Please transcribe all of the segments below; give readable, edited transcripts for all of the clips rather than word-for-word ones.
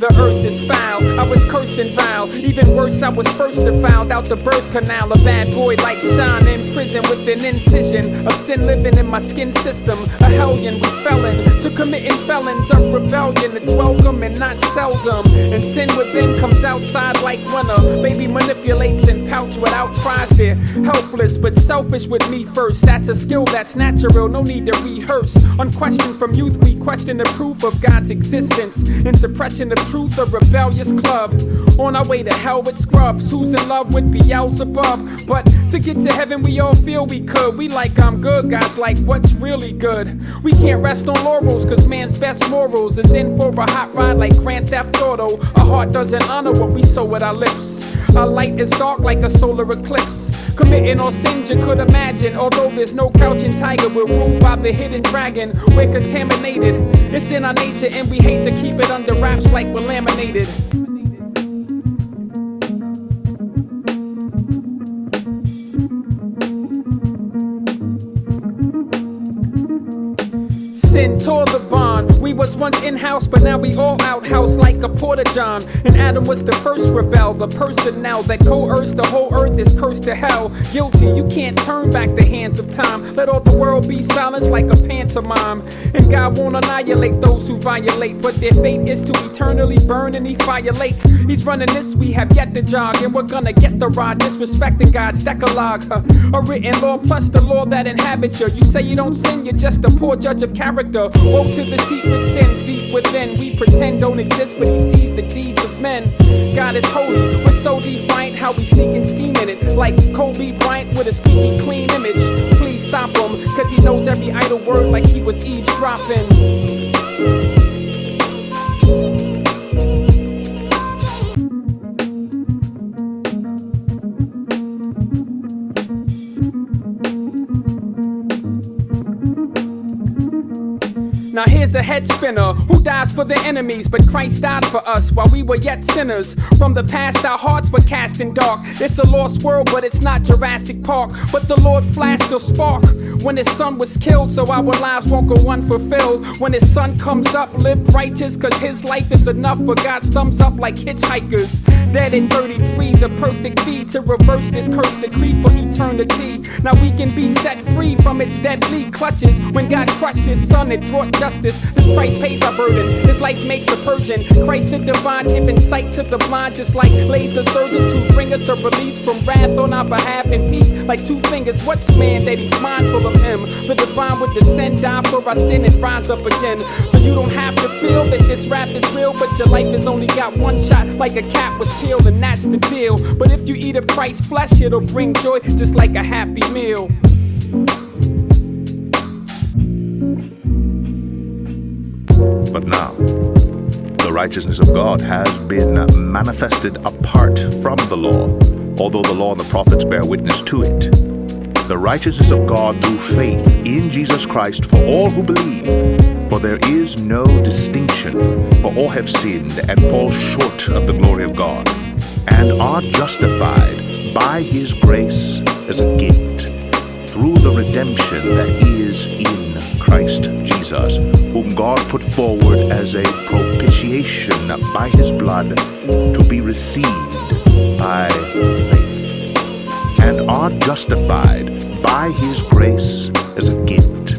The earth is foul, I was cursed and vile. Even worse, I was first to found out the birth canal. A bad boy like Sean in prison with an incision of sin living in my skin system. A hellion, we fell into committing felons of rebellion. It's welcome and not seldom. And sin within comes outside like when a baby manipulates and pouts without cries. They're helpless but selfish with me first. That's a skill that's natural, no need to rehearse. Unquestioned from youth, we question the proof of God's existence. In suppression of truth, a rebellious club. On our way to hell with scrubs, who's in love with Beelzebub. But to get to heaven, we all feel we could. We like I'm good, God's like what's really good. We can't rest on laurels, cause man's best morals is in for a hot ride like Grand Theft Auto. Our heart doesn't honor what we sow with our lips. Our light is dark like a solar eclipse. Committing all sins you could imagine. Although there's no crouching tiger, we're ruled by the hidden dragon. We're contaminated, it's in our nature, and we hate to keep it under wraps like we're laminated. Sin tore the bond. We was once in-house, but now we all outhouse like a porta-john. And Adam was the first rebel, the person now that coerced the whole earth is cursed to hell. Guilty, you can't turn back the hands of time. Let all the world be silenced like a pantomime. And God won't annihilate those who violate, but their fate is to eternally burn in the fire lake. He's running this, we have yet to jog, and we're gonna get the rod, disrespecting God's decalogue. A written law plus the law that inhabits you. You say you don't sin, you're just a poor judge of character. Woe to the secret sins deep within. We pretend don't exist, but he sees the deeds of men. God is holy, we're so defiant how we sneak and scheme in it. Like Kobe Bryant with a squeaky clean image. Please stop him, cause he knows every idle word like he was eavesdropping. Now here's a head spinner who dies for the enemies, but Christ died for us while we were yet sinners. From the past our hearts were cast in dark. It's a lost world, but it's not Jurassic Park. But the Lord flashed a spark when his son was killed, so our lives won't go unfulfilled. When his son comes up, live righteous, cause his life is enough for God's thumbs up like hitchhikers. Dead at 33, the perfect fee to reverse this cursed decree for eternity. Now we can be set free from its deadly clutches. When God crushed his son, it brought justice. This price pays our burden, his life makes a purging. Christ the divine, giving sight to the blind, just like laser surgeons who bring us a release from wrath on our behalf and peace. Like two fingers, what's man that he's mindful of him? The divine would descend, die for our sin, and rise up again. So you don't have to feel that this rap is real, but your life has only got one shot, like a cat was peeled, and that's the deal. But if you eat of Christ's flesh, it'll bring joy, just like a happy meal. But now, the righteousness of God has been manifested apart from the law, although the law and the prophets bear witness to it. The righteousness of God through faith in Jesus Christ for all who believe. For there is no distinction, for all have sinned and fall short of the glory of God, and are justified by his grace as a gift, through the redemption that is in Christ Jesus, whom God put forward as a propitiation by his blood to be received by faith, and are justified by his grace as a gift,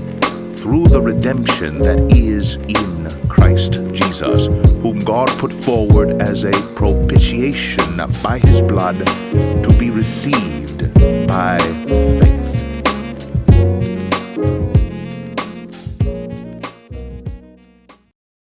through the redemption that is in Christ Jesus, whom God put forward as a propitiation by his blood to be received by faith.